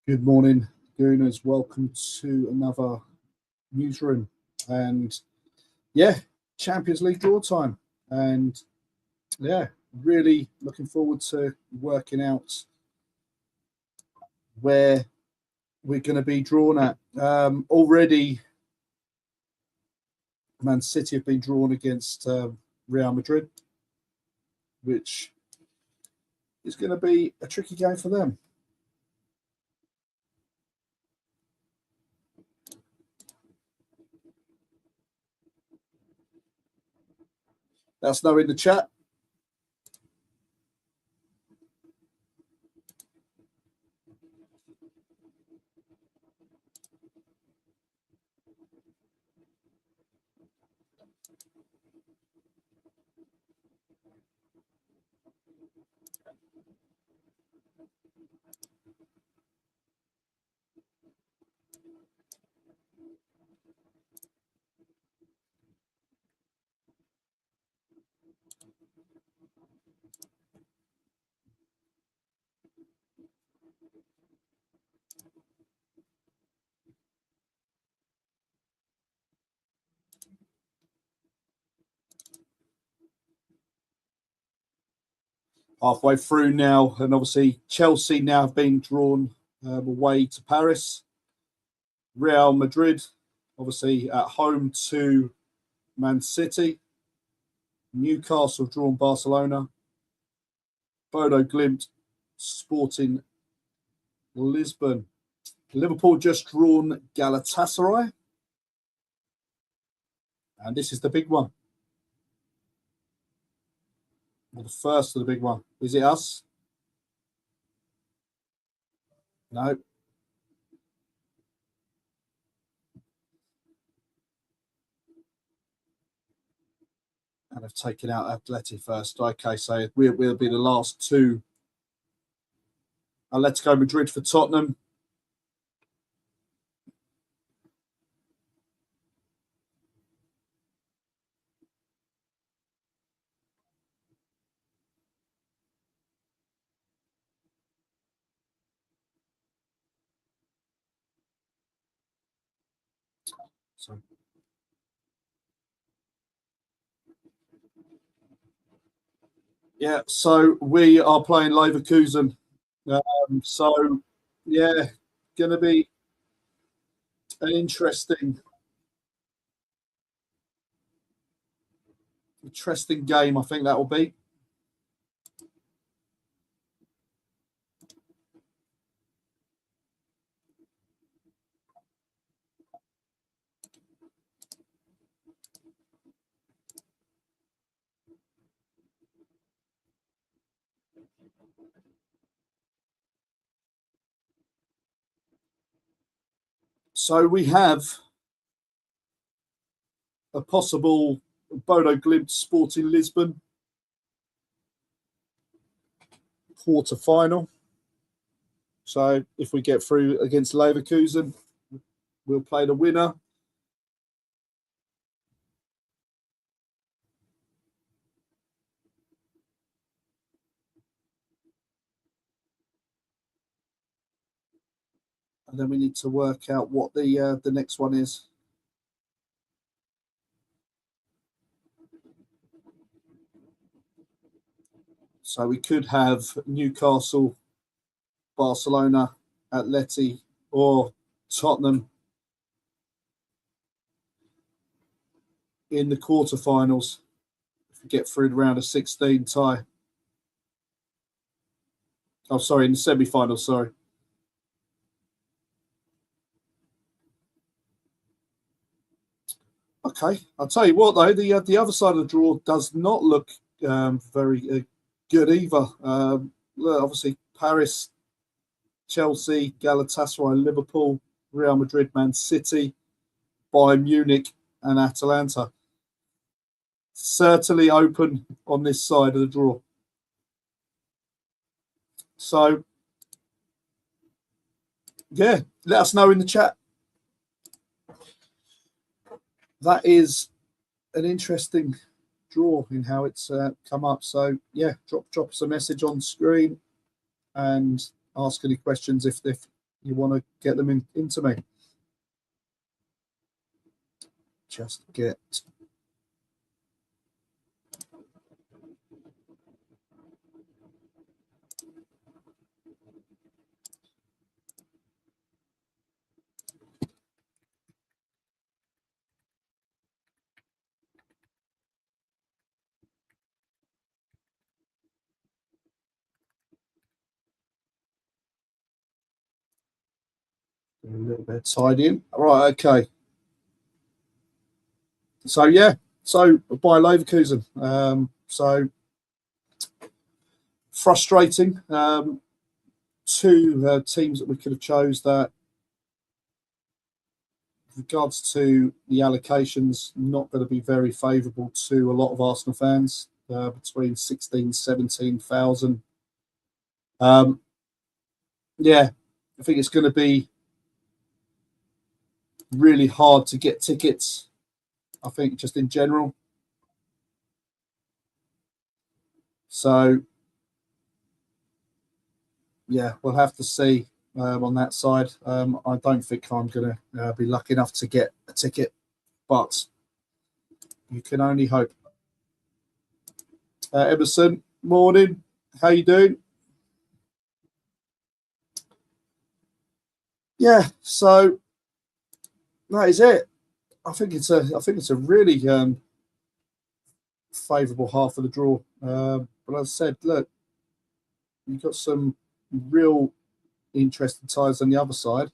Good morning, Gooners. Welcome to another newsroom. And yeah, Champions League draw time. And yeah, really looking forward to working out where we're going to be drawn at. Already, Man City have been drawn against Real Madrid, which is going to be a tricky game for them. Let us know in the chat. Halfway through now, and obviously Chelsea now have been drawn away to Paris. Real Madrid, obviously at home to Man City. Newcastle drawn Barcelona. Bodo Glimt Sporting Lisbon. Liverpool just drawn Galatasaray. And this is the big one. Well, the first of the big one. Is it us? No. And I've taken out Atleti first. Okay, so we'll be the last two. Atletico Madrid for Tottenham. So yeah, so we are playing Leverkusen. So yeah, going to be an interesting game. I think that will be. So we have a possible Bodo Glimt Sporting Lisbon quarter-final. So if we get through against Leverkusen, we'll play the winner. And then we need to work out what the next one is. So we could have Newcastle, Barcelona, Atleti, or Tottenham in the quarterfinals. If we get through the round of 16 tie. Oh, sorry, in the semi-finals, sorry. Okay, I'll tell you what though, the other side of the draw does not look very good either. Obviously, Paris, Chelsea, Galatasaray, Liverpool, Real Madrid, Man City, Bayern Munich, and Atalanta. Certainly open on this side of the draw. So, yeah, let us know in the chat. That is an interesting draw in how it's come up. So yeah, drop us a message on screen and ask any questions if you want to get them into me. Just get. A little bit of tidying. Right, okay. So yeah, so by Leverkusen. So frustrating. Two teams that we could have chose that, with regards to the allocations, not going to be very favourable to a lot of Arsenal fans. Between 16, 17,000. Yeah, I think it's going to be really hard to get tickets. I think just in general. So yeah, we'll have to see on that side. I don't think I'm going to be lucky enough to get a ticket, but you can only hope. Emerson, morning. How you doing? Yeah, so that is it. I think it's a really favourable half of the draw. But as I said, look, you've got some real interesting ties on the other side.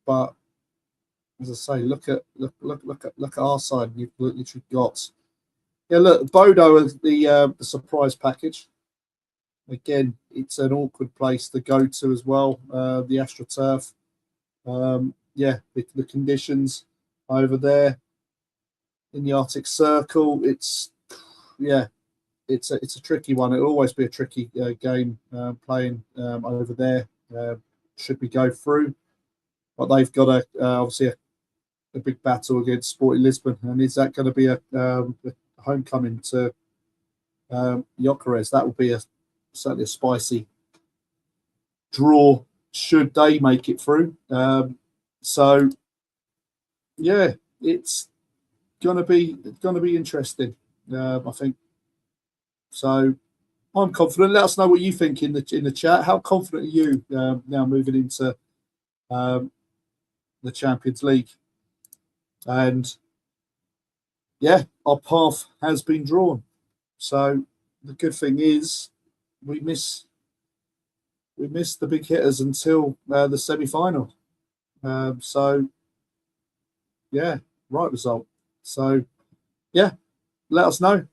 But as I say, look at our side. You've literally got, yeah, look, Bodo is the surprise package. Again, it's an awkward place to go to as well. The AstroTurf. Yeah, the conditions over there in the Arctic Circle. It's a tricky one. It'll always be a tricky game playing over there. Should we go through? But they've got obviously a big battle against Sporting Lisbon, and is that going to be a homecoming to Gyökeres? That would be certainly a spicy draw should they make it through. So yeah, it's gonna be interesting. I think so. I'm confident. Let us know what you think in the chat. How confident are you now moving into the Champions League? And yeah, our path has been drawn. So the good thing is we miss the big hitters until the semi-final. So yeah, right result. So yeah, let us know.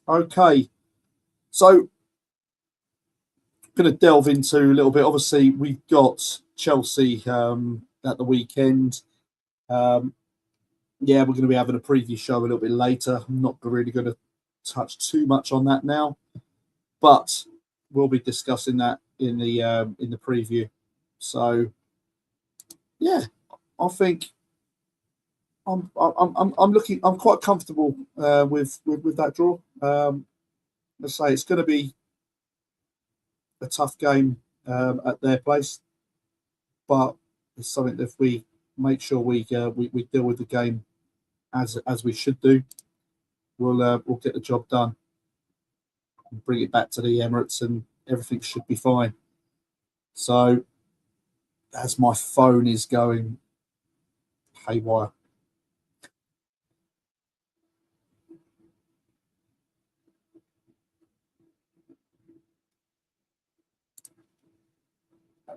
Okay, so going to delve into a little bit. Obviously, we've got Chelsea at the weekend. Yeah, we're going to be having a preview show a little bit later. I'm not really going to touch too much on that now, but we'll be discussing that in the preview. So yeah, I think I'm quite comfortable with that draw. Let's say it's going to be a tough game at their place, but it's something that if we make sure we deal with the game as we should do, we'll get the job done and bring it back to the Emirates, and everything should be fine. So as my phone is going haywire.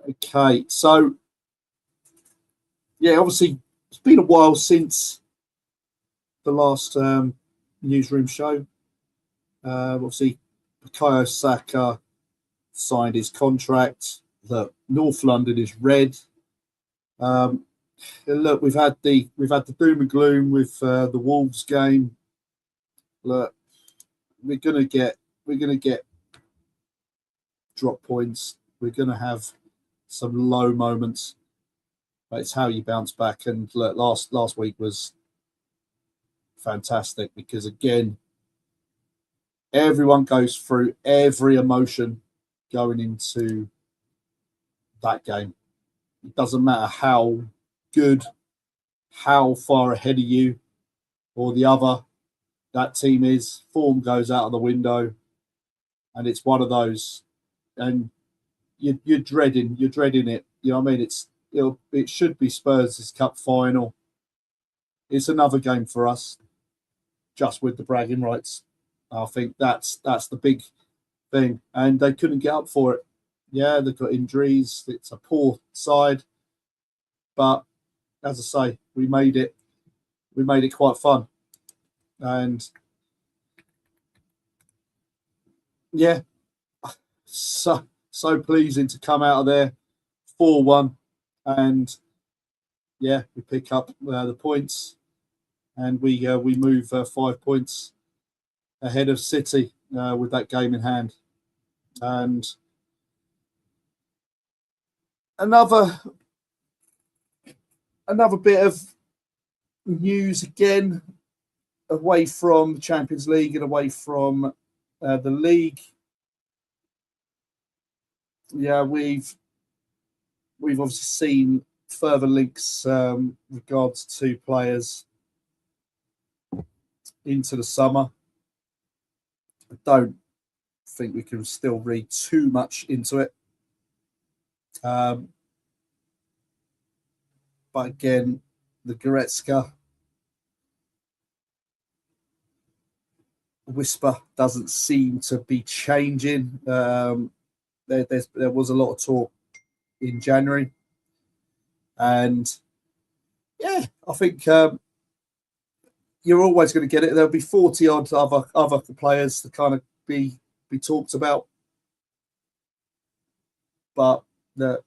Okay, so yeah, obviously it's been a while since the last newsroom show. Obviously, Bukayo Saka signed his contract. The North London is red. Look, we've had the doom and gloom with the Wolves game. Look, we're gonna get drop points. We're gonna have some low moments, but it's how you bounce back. And look, last week was fantastic because again, everyone goes through every emotion going into that game. It doesn't matter how good, how far ahead of you or the other that team is. Form goes out of the window, and it's one of those. And you're dreading it. You know what I mean? It should be Spurs' cup final. It's another game for us, just with the bragging rights. I think that's the big thing, and they couldn't get up for it. Yeah, they've got injuries. It's a poor side, but as I say, we made it. We made it quite fun, and yeah, so pleasing to come out of there 4-1, and yeah, we pick up the points, and we move 5 points ahead of City with that game in hand. And another bit of news again, away from the Champions League and away from the league. Yeah, we've obviously seen further links regards to players into the summer. I don't think we can still read too much into it. But again, the Goretzka whisper doesn't seem to be changing. There was a lot of talk in January, and yeah, I think you're always going to get it. There'll be 40 odd other players to kind of be talked about, but the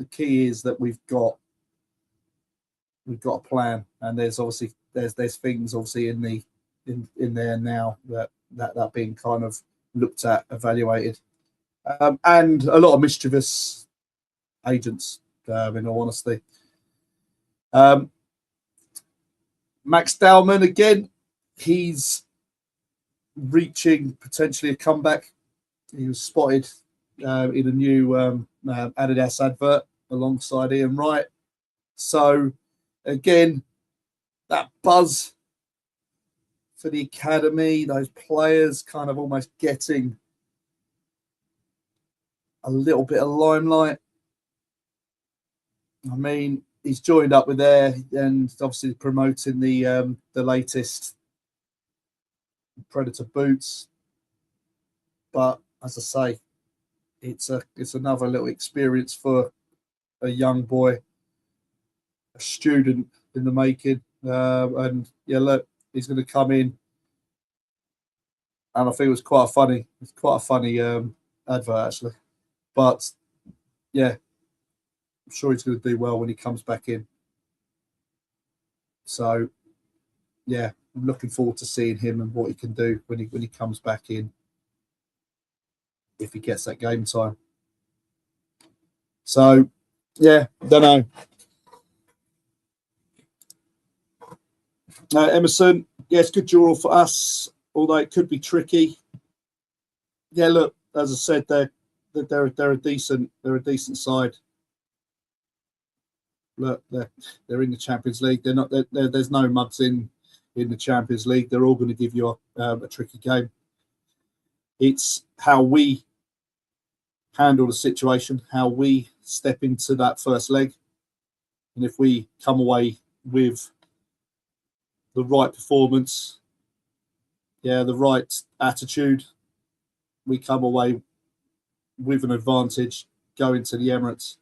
key is that we've got a plan, and there's things obviously in there now that being kind of looked at, evaluated, and a lot of mischievous agents, in all honesty. Max Dowman, again, he's reaching potentially a comeback. He was spotted in a new Adidas advert alongside Ian Wright. So, again, that buzz for the academy, those players kind of almost getting a little bit of limelight. I mean, he's joined up with there and obviously promoting the latest Predator boots. But as I say, it's another little experience for a young boy, a student in the making. And yeah, look, he's going to come in, and I think it's quite a funny advert actually. But yeah, I'm sure he's going to do well when he comes back in. So yeah, I'm looking forward to seeing him and what he can do when he comes back in, if he gets that game time. So yeah, don't know. Emerson, yes, good draw for us, although it could be tricky. Yeah, look, as I said, they're a decent side. Look, they're in the Champions League. They're not. There's no mugs in the Champions League. They're all going to give you a tricky game. It's how we handle the situation, how we step into that first leg, and if we come away with the right performance, yeah, the right attitude, we come away with an advantage going to the Emirates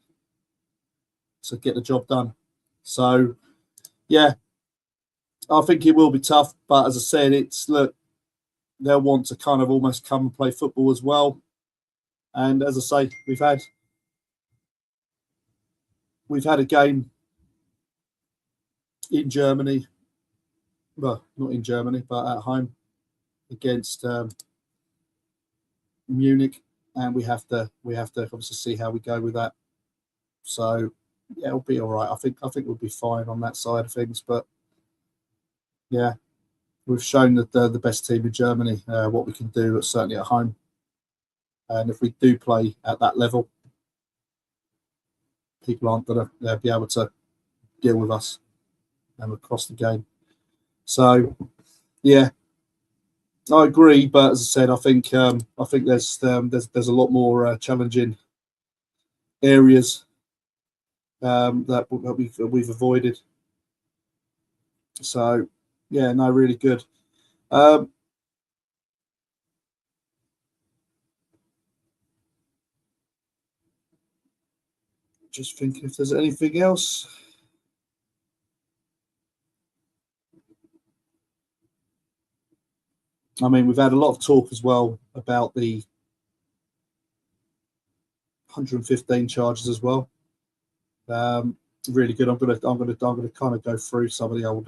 to get the job done. So, yeah, I think it will be tough. But as I said, look, they'll want to kind of almost come and play football as well. And as I say, we've had a game in Germany, well, not in Germany, but at home against Munich, and we have to obviously see how we go with that. So yeah, it'll be all right. I think we'll be fine on that side of things. But yeah, we've shown that the best team in Germany what we can do, certainly at home. And if we do play at that level, people aren't going to be able to deal with us across the game. So, yeah, I agree. But as I said, I think there's a lot more challenging areas that we've avoided. So, yeah, no, really good. Just thinking if there's anything else. I mean, we've had a lot of talk as well about the 115 charges as well. Really good. I'm gonna kind of go through some of the old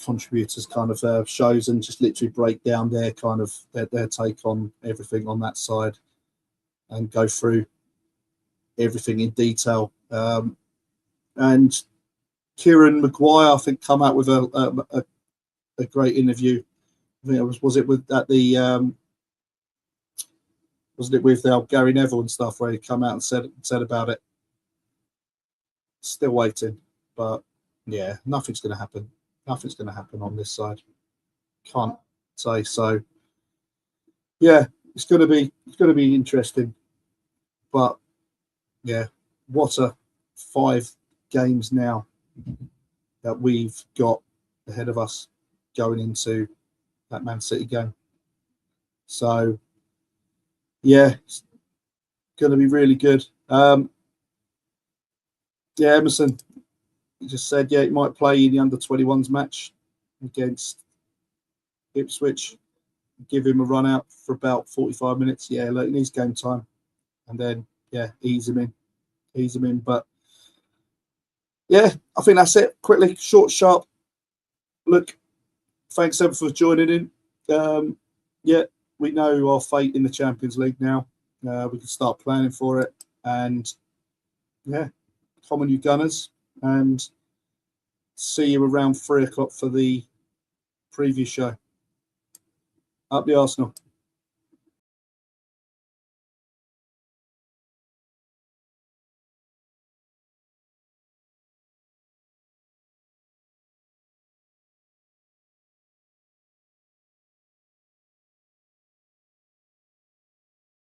contributors kind of shows and just literally break down their kind of their take on everything on that side and go through everything in detail. And Kieran Maguire, I think, come out with a great interview. I think it was it with at the wasn't it with Gary Neville and stuff where he come out and said about it. Still waiting, but yeah, nothing's going to happen. Nothing's going to happen on this side. Can't say so. Yeah, it's going to be interesting, but yeah, what a 5 games now that we've got ahead of us going into that Man City game. So yeah, it's going to be really good. Yeah, Emerson, he just said, yeah, he might play in the under-21s match against Ipswich. Give him a run out for about 45 minutes. Yeah, look, he needs game time. And then, yeah, ease him in. But, yeah, I think that's it. Quickly, short, sharp. Look, thanks, everyone, for joining in. Yeah, we know our fate in the Champions League now. We can start planning for it. And, yeah, come on, you Gunners. And see you around 3 o'clock for the preview show. Up the Arsenal.